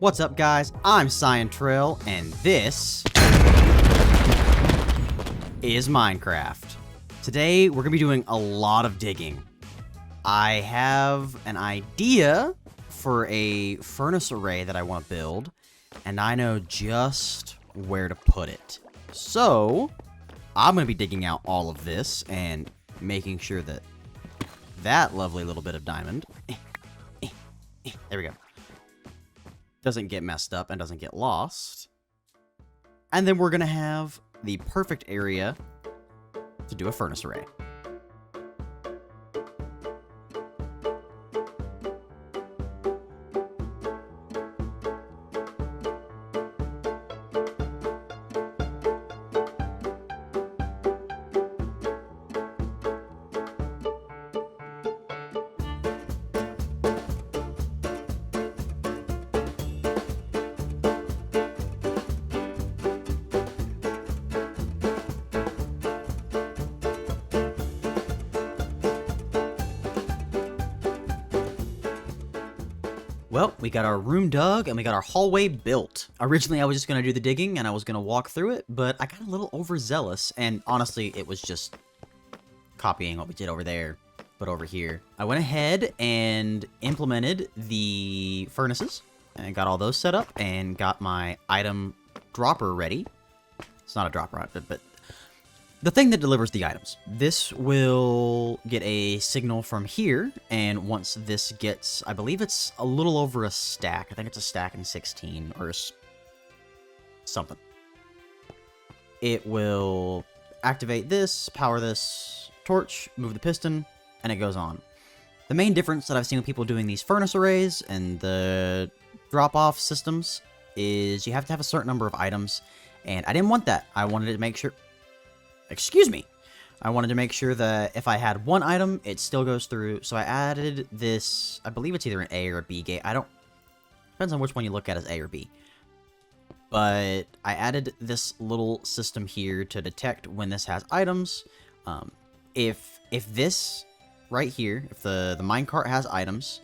What's up, guys? I'm Cyantrell, and this is Minecraft. Today, we're gonna be doing a lot of digging. I have an idea for a furnace array that I want to build, and I know just where to put it. So, I'm gonna be digging out all of this and making sure that that lovely little bit of diamond, there we go, doesn't get messed up and doesn't get lost. And then we're gonna have the perfect area to do a furnace array. Well, we got our room dug, and we got our hallway built. Originally, I was just going to do the digging, and I was going to walk through it, but I got a little overzealous, and honestly, it was just copying what we did over there, but over here. I went ahead and implemented the furnaces, and got all those set up, and got my item dropper ready. It's not a dropper, but the thing that delivers the items. This will get a signal from here, and once this gets, I believe it's a little over a stack. I think it's a stack and 16, or something. It will activate this, power this torch, move the piston, and it goes on. The main difference that I've seen with people doing these furnace arrays and the drop-off systems is you have to have a certain number of items, and I didn't want that. I wanted to make sure... Excuse me. I wanted to make sure that if I had one item, it still goes through. So I added this, I believe it's either an A or a B gate. Depends on which one you look at as A or B. But I added this little system here to detect when this has items. If this right here, if the minecart has items,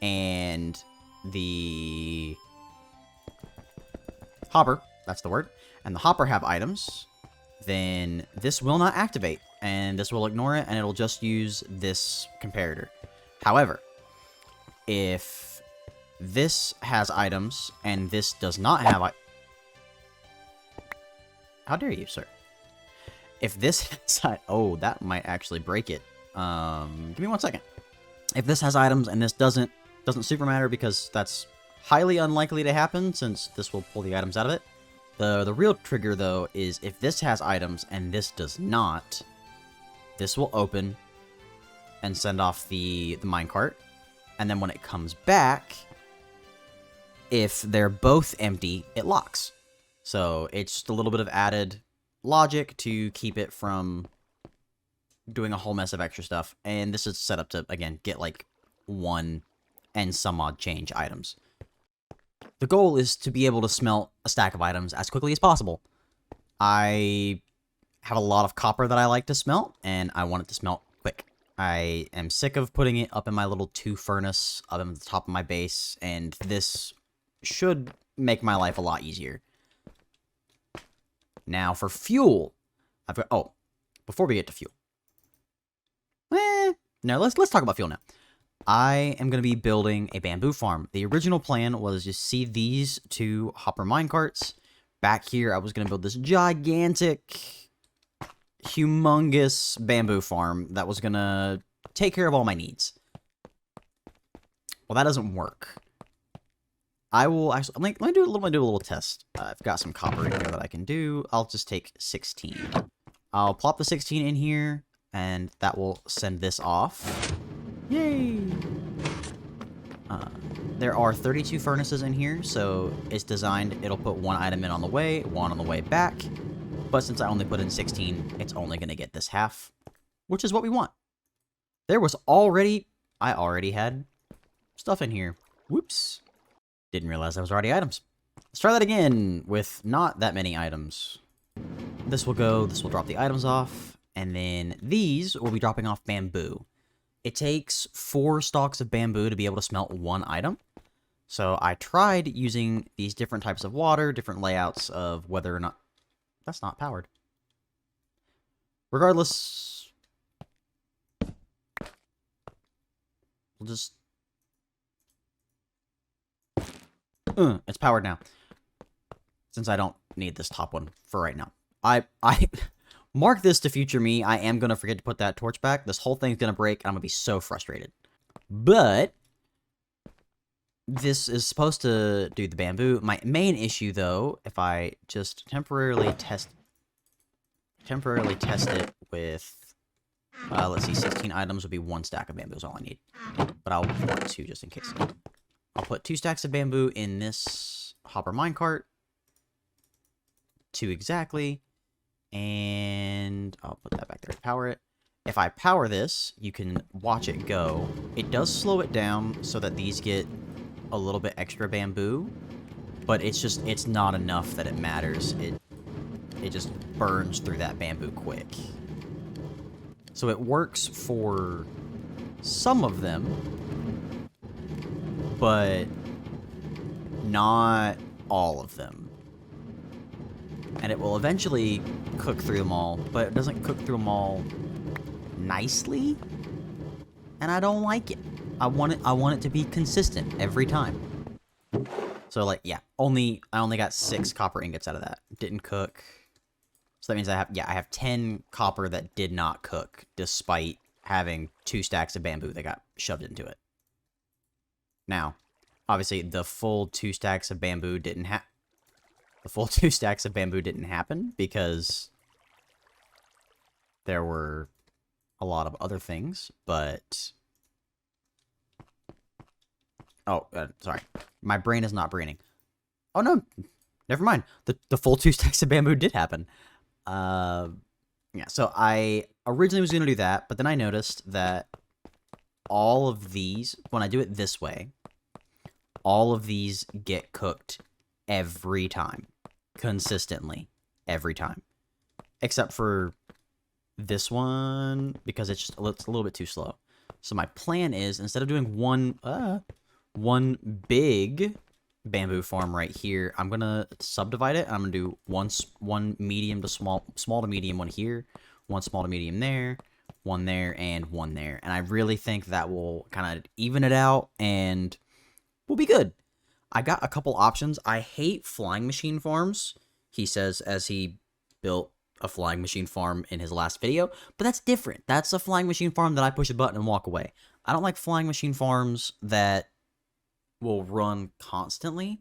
and the hopper, that's the word, and the hopper have items, then this will not activate, and this will ignore it, and it'll just use this comparator. However, if this has items, and this does not have how dare you, sir? If this has... Oh, that might actually break it. Give me 1 second. If this has items, and this doesn't super matter, because that's highly unlikely to happen, since this will pull the items out of it. The real trigger, though, is if this has items and this does not, this will open and send off the minecart. And then when it comes back, if they're both empty, it locks. So it's just a little bit of added logic to keep it from doing a whole mess of extra stuff. And this is set up to, again, get like 1 and some odd change items. The goal is to be able to smelt a stack of items as quickly as possible. I have a lot of copper that I like to smelt, and I want it to smelt quick. I am sick of putting it up in my little 2 furnace up at the top of my base, and this should make my life a lot easier. Now for fuel, I've got... Oh, before we get to fuel. No, let's talk about fuel now. I am going to be building a bamboo farm. The original plan was to see these 2 hopper minecarts. Back here, I was going to build this gigantic, humongous bamboo farm that was going to take care of all my needs. Well, that doesn't work. I will actually... Let me do a little test. I've got some copper in here that I can do. I'll just take 16. I'll plop the 16 in here, and that will send this off. Yay! There are 32 furnaces in here, so it's designed, it'll put 1 item in on the way, 1 on the way back. But since I only put in 16, it's only going to get this half, which is what we want. I already had stuff in here. Whoops. Didn't realize there was already items. Let's try that again with not that many items. This will drop the items off, and then these will be dropping off bamboo. It takes 4 stalks of bamboo to be able to smelt 1 item. So I tried using these different types of water, different layouts of whether or not... That's not powered. Regardless, we'll just... it's powered now. Since I don't need this top one for right now. I mark this to future me. I am going to forget to put that torch back. This whole thing's going to break, and I'm going to be so frustrated. But this is supposed to do the bamboo. My main issue, though, if I just temporarily test it with, let's see, 16 items would be 1 stack of bamboo is all I need. But I'll want 2 just in case. I'll put 2 stacks of bamboo in this hopper minecart. 2 exactly. And I'll put that back there to power it. If I power this, you can watch it go. It does slow it down so that these get a little bit extra bamboo, but it's not enough that it matters. It just burns through that bamboo quick. So it works for some of them, but not all of them. And it will eventually cook through them all, but it doesn't cook through them all nicely, and I don't like it. I want it to be consistent every time. So like, yeah, I only got 6 copper ingots out of that. Didn't cook. So that means I have 10 copper that did not cook, despite having 2 stacks of bamboo that got shoved into it. Now, obviously, the full 2 stacks of bamboo didn't happen because there were a lot of other things, but... Oh, sorry. My brain is not braining. Oh, no. Never mind. The full 2 stacks of bamboo did happen. Yeah, so I originally was going to do that, but then I noticed that all of these, when I do it this way, all of these get cooked every time. Consistently. Every time. Except for this one, because it's a little bit too slow. So my plan is, instead of doing one big bamboo farm right here, I'm gonna subdivide it. I'm gonna do one medium to small to medium one here, one small to medium there, one there, and one there. And I really think that will kind of even it out, and we'll be good. I got a couple options. I hate flying machine farms, he says, as he built a flying machine farm in his last video, but that's different. That's a flying machine farm that I push a button and walk away. I don't like flying machine farms that will run constantly,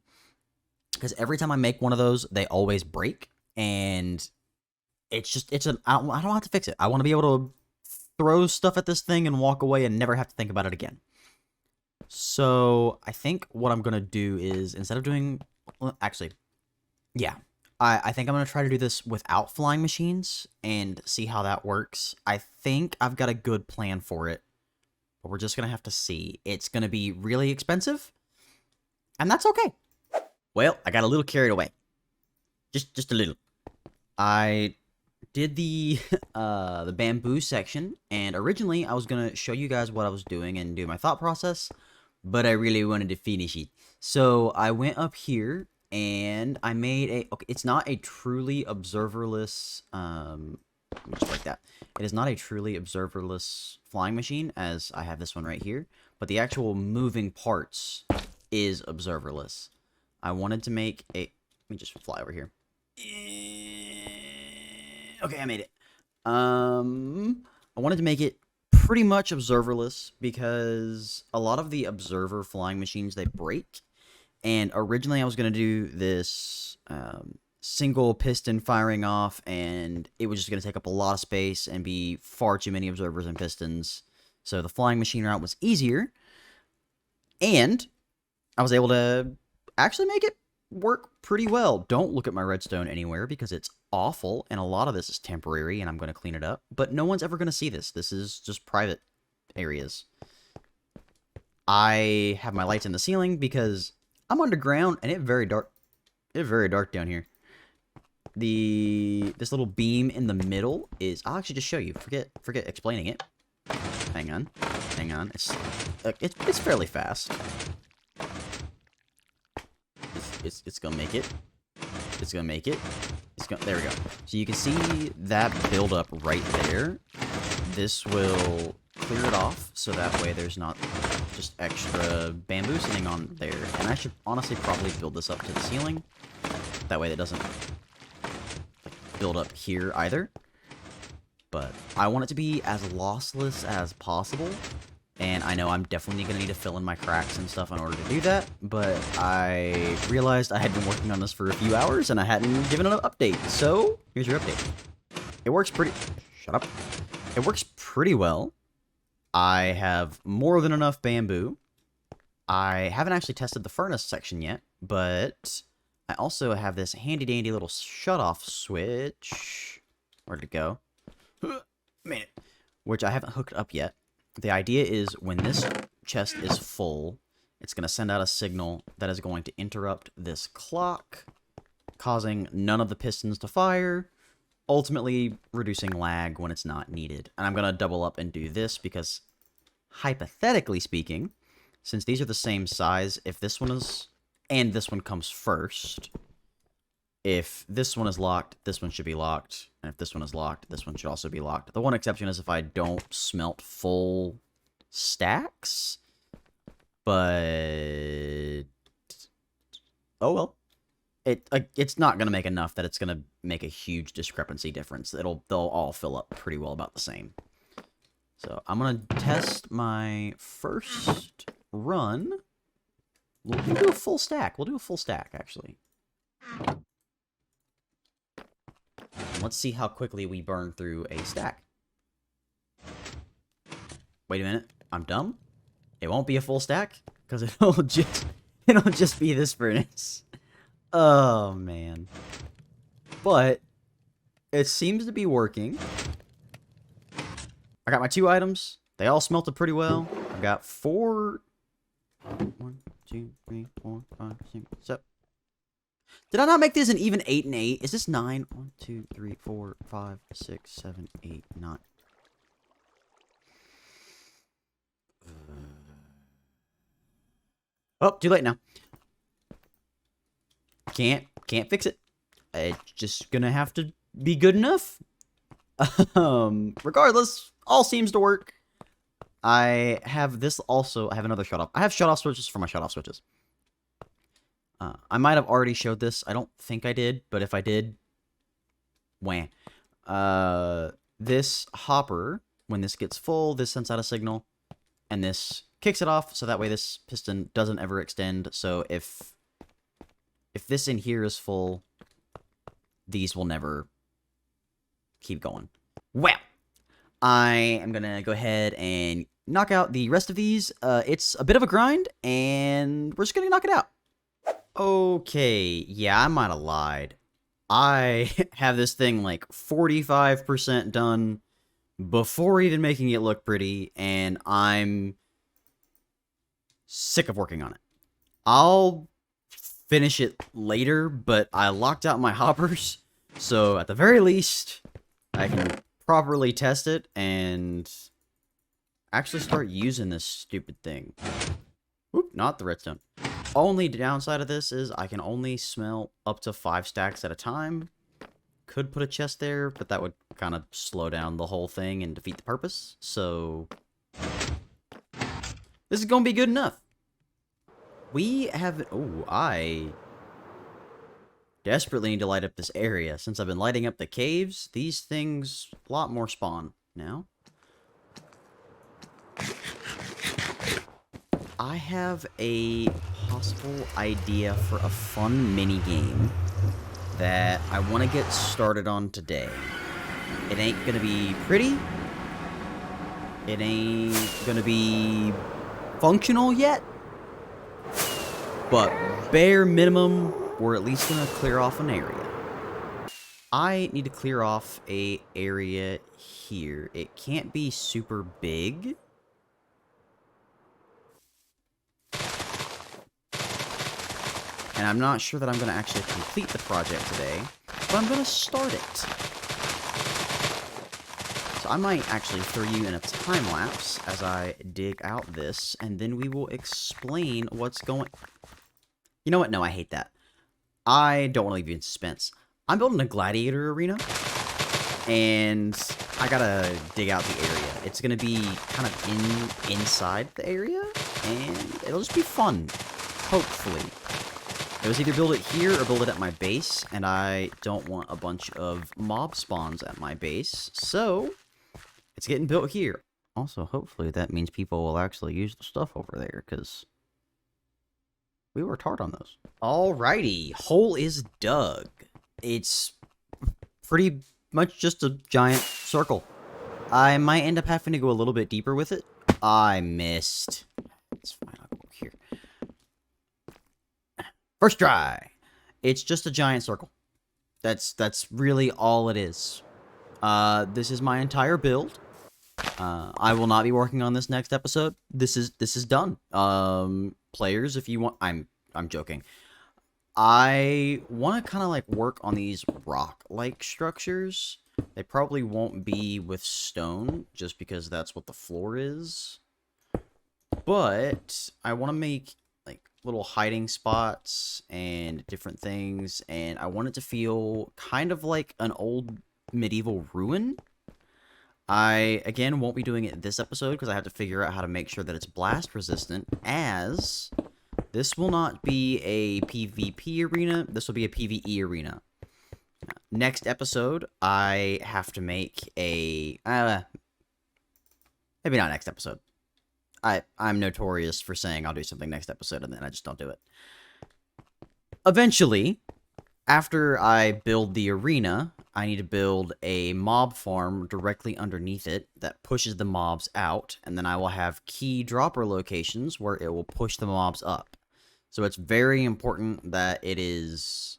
because every time I make one of those, they always break, and I don't have to fix it. I want to be able to throw stuff at this thing and walk away and never have to think about it again. So I think what I'm going to do is, instead of doing... Well, actually, yeah. I think I'm going to try to do this without flying machines and see how that works. I think I've got a good plan for it, but we're just going to have to see. It's going to be really expensive, and that's okay. Well, I got a little carried away. Just a little. I did the the bamboo section, and originally I was going to show you guys what I was doing and do my thought process, but I really wanted to finish it. So I went up here and I made a... Okay, it's not a truly observerless... let me just like that. It is not a truly observerless flying machine, as I have this one right here, but the actual moving parts is observerless. I wanted to make a... Let me just fly over here. Okay, I made it. I wanted to make it pretty much observerless because a lot of the observer flying machines, they break. And originally I was going to do this single piston firing off, and it was just going to take up a lot of space and be far too many observers and pistons. So the flying machine route was easier, and I was able to actually make it work pretty well. Don't look at my redstone anywhere because it's awful, and a lot of this is temporary, and I'm going to clean it up. But no one's ever going to see this. This is just private areas. I have my lights in the ceiling because I'm underground, and it's very dark. It's very dark down here. This little beam in the middle is... I'll actually just show you. Forget explaining it. Hang on. It's fairly fast. It's gonna make it. It's gonna make it. There we go. So you can see that build up right there. This will clear it off, so that way there's not just extra bamboo sitting on there. And I should honestly probably build this up to the ceiling. That way it doesn't build up here either. But I want it to be as lossless as possible. And I know I'm definitely going to need to fill in my cracks and stuff in order to do that, but I realized I had been working on this for a few hours and I hadn't given it an update. So, here's your update. It works pretty... Shut up. It works pretty well. I have more than enough bamboo. I haven't actually tested the furnace section yet, but I also have this handy-dandy little shut-off switch. Where'd it go? Man, which I haven't hooked up yet. The idea is when this chest is full, it's going to send out a signal that is going to interrupt this clock, causing none of the pistons to fire, ultimately reducing lag when it's not needed. And I'm going to double up and do this because, hypothetically speaking, since these are the same size, if this one is, and this one comes first, if this one is locked, this one should be locked. And if this one is locked, this one should also be locked. The one exception is if I don't smelt full stacks. But... oh well. It's not going to make enough that it's going to make a huge discrepancy difference. They'll all fill up pretty well about the same. So I'm going to test my first run. We'll do a full stack. We'll do a full stack, actually. Let's see how quickly we burn through a stack. Wait a minute. I'm dumb? It won't be a full stack? Because it'll just be this furnace. Oh, man. But it seems to be working. I got my 2 items. They all smelted pretty well. I've got 4... 1, 2, 3, 4, 5, 6, 7... Did I not make this an even 8 and 8? Is this 9? 1, 2, 3, 4, 5, 6, 7, 8, 9. Oh, too late now. Can't fix it. It's just gonna have to be good enough. Regardless, all seems to work. I have this also. I have another shut off. I have shut off switches for my shut off switches. I might have already showed this. I don't think I did, but if I did, wah. This hopper, when this gets full, this sends out a signal, and this kicks it off, so that way this piston doesn't ever extend. So if this in here is full, these will never keep going. Well, I am going to go ahead and knock out the rest of these. It's a bit of a grind, and we're just going to knock it out. Okay, yeah, I might have lied. I have this thing like 45% done before even making it look pretty, and I'm sick of working on it. I'll finish it later, but I locked out my hoppers, so at the very least, I can properly test it and actually start using this stupid thing. Oop, not the redstone. Only downside of this is I can only smelt up to 5 stacks at a time. Could put a chest there, but that would kind of slow down the whole thing and defeat the purpose. So this is going to be good enough. We have... oh, I desperately need to light up this area. Since I've been lighting up the caves, these things a lot more spawn now. I have a possible idea for a fun mini-game that I want to get started on today. It ain't gonna be pretty. It ain't gonna be functional yet. But bare minimum, we're at least gonna clear off an area. I need to clear off a area here. It can't be super big. And I'm not sure that I'm going to actually complete the project today, but I'm going to start it. So I might actually throw you in a time lapse as I dig out this, and then we will explain what's going... You know what? No, I hate that. I don't want to leave you in suspense. I'm building a gladiator arena, and I gotta dig out the area. It's gonna be kind of inside the area, and it'll just be fun, hopefully. It was either build it here or build it at my base, and I don't want a bunch of mob spawns at my base, so it's getting built here. Also, hopefully that means people will actually use the stuff over there, because we worked hard on those. Alrighty, hole is dug. It's pretty much just a giant circle. I might end up having to go a little bit deeper with it. I missed. It's fine, I'll go here. First try. It's just a giant circle. That's really all it is. This is my entire build. I will not be working on this next episode. This is done. Players, if you want, I'm joking. I want to kind of like work on these rock-like structures. They probably won't be with stone, just because that's what the floor is. But I want to make like little hiding spots and different things, and I want it to feel kind of like an old medieval ruin. I, again, won't be doing it this episode because I have to figure out how to make sure that it's blast resistant, as this will not be a PvP arena, this will be a PvE arena. Next episode, I have to make a, maybe not next episode. I'm notorious for saying I'll do something next episode and then I just don't do it. Eventually, after I build the arena, I need to build a mob farm directly underneath it that pushes the mobs out, and then I will have key dropper locations where it will push the mobs up. So it's very important that it is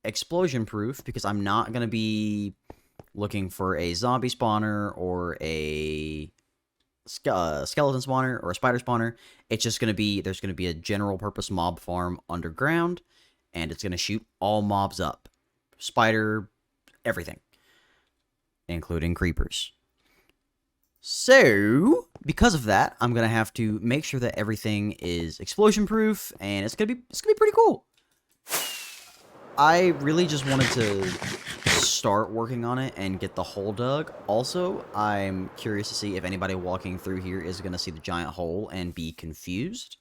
explosion proof, because I'm not going to be looking for a zombie spawner or a skeleton spawner or a spider spawner. It's just going to be, there's going to be a general purpose mob farm underground, and it's going to shoot all mobs up. Spider, everything. Including creepers. So, because of that, I'm going to have to make sure that everything is explosion proof, and it's going to be pretty cool. I really just wanted to start working on it and get the hole dug. Also, I'm curious to see if anybody walking through here is going to see the giant hole and be confused.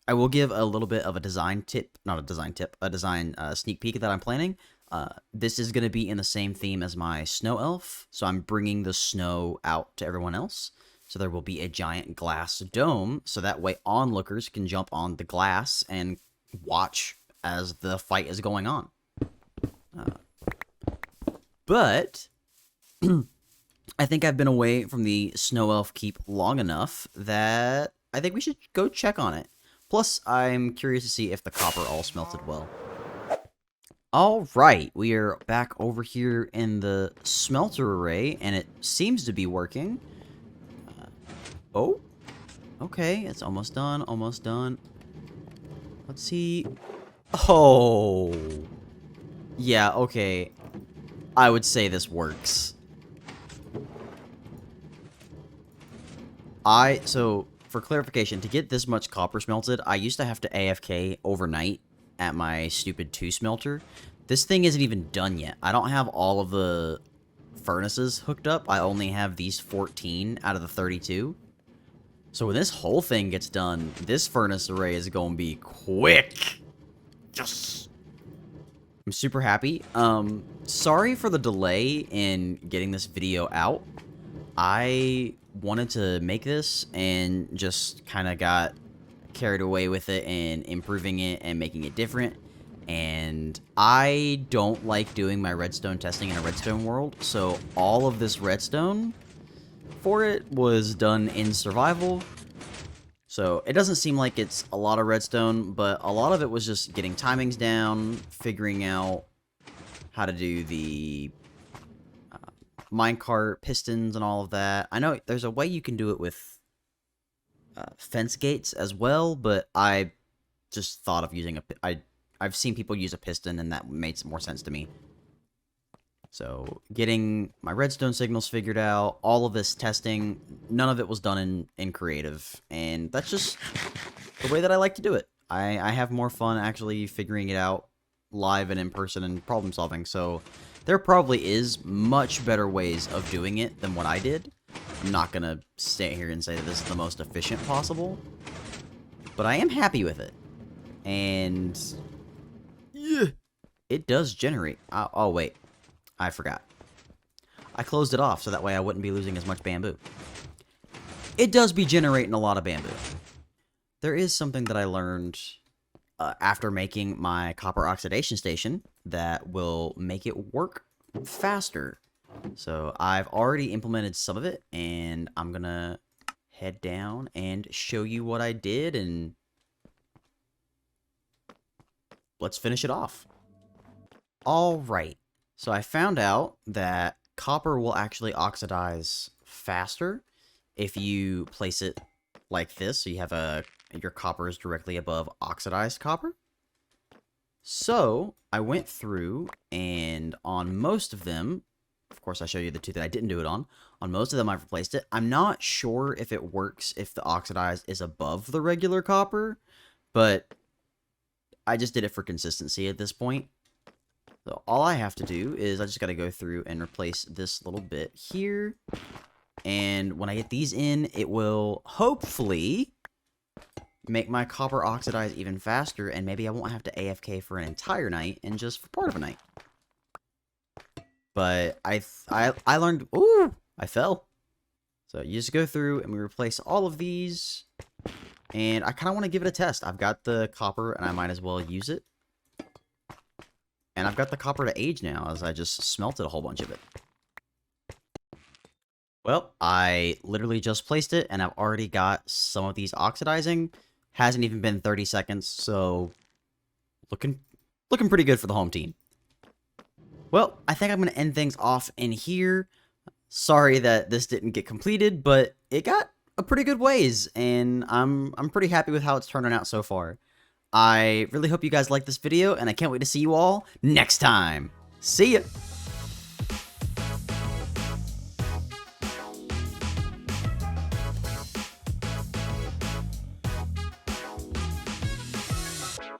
I will give a little bit of a design tip, not a design tip, a design sneak peek that I'm planning. This is going to be in the same theme as my snow elf, so I'm bringing the snow out to everyone else. So there will be a giant glass dome, so that way onlookers can jump on the glass and watch as the fight is going on. But I think I've been away from the snow elf keep long enough that I think we should go check on it. Plus, I'm curious to see if the copper all smelted well. Alright, we are back over here in the smelter array, and it seems to be working. Oh, okay, it's almost done, almost done. Let's see. Oh, yeah, okay. I would say this works. So, for clarification, to get this much copper smelted, I used to have to AFK overnight at my stupid 2 smelter. This thing isn't even done yet. I don't have all of the furnaces hooked up. I only have these 14 out of the 32. So when this whole thing gets done, this furnace array is going to be quick. Yes! I'm super happy. Sorry for the delay in getting this video out. I wanted to make this and just kind of got carried away with it and improving it and making it different. And I don't like doing my redstone testing in a redstone world, so all of this redstone for it was done in survival. So it doesn't seem like it's a lot of redstone, but a lot of it was just getting timings down, figuring out how to do the minecart pistons and all of that. I know there's a way you can do it with fence gates as well, but I just thought of using I've seen people use a piston, and that made some more sense to me. So, getting my redstone signals figured out, all of this testing, none of it was done in creative, and that's just the way that I like to do it. I have more fun actually figuring it out live and in person and problem solving, so there probably is much better ways of doing it than what I did. I'm not gonna sit here and say that this is the most efficient possible, but I am happy with it. And yeah, it does generate. Oh wait, I forgot. I closed it off so that way I wouldn't be losing as much bamboo. It does be generating a lot of bamboo. There is something that I learned after making my copper oxidation station that will make it work faster. So I've already implemented some of it, and I'm gonna head down and show you what I did, and let's finish it off. Alright, so I found out that copper will actually oxidize faster if you place it like this, so you have your copper is directly above oxidized copper. So I went through, and on most of them, of course I show you the two that I didn't do it on most of them I've replaced it. I'm not sure if it works if the oxidized is above the regular copper, but I just did it for consistency at this point. So all I have to do is I just got to go through and replace this little bit here. And when I get these in, it will hopefully make my copper oxidize even faster, and maybe I won't have to AFK for an entire night and just for part of a night. But I learned, ooh, I fell. So you just go through and we replace all of these, and I kind of want to give it a test. I've got the copper and I might as well use it. And I've got the copper to age now as I just smelted a whole bunch of it. Well, I literally just placed it, and I've already got some of these oxidizing. Hasn't even been 30 seconds, so looking pretty good for the home team. Well, I think I'm going to end things off in here. Sorry that this didn't get completed, but it got a pretty good ways, and I'm pretty happy with how it's turning out so far. I really hope you guys like this video, and I can't wait to see you all next time. See ya!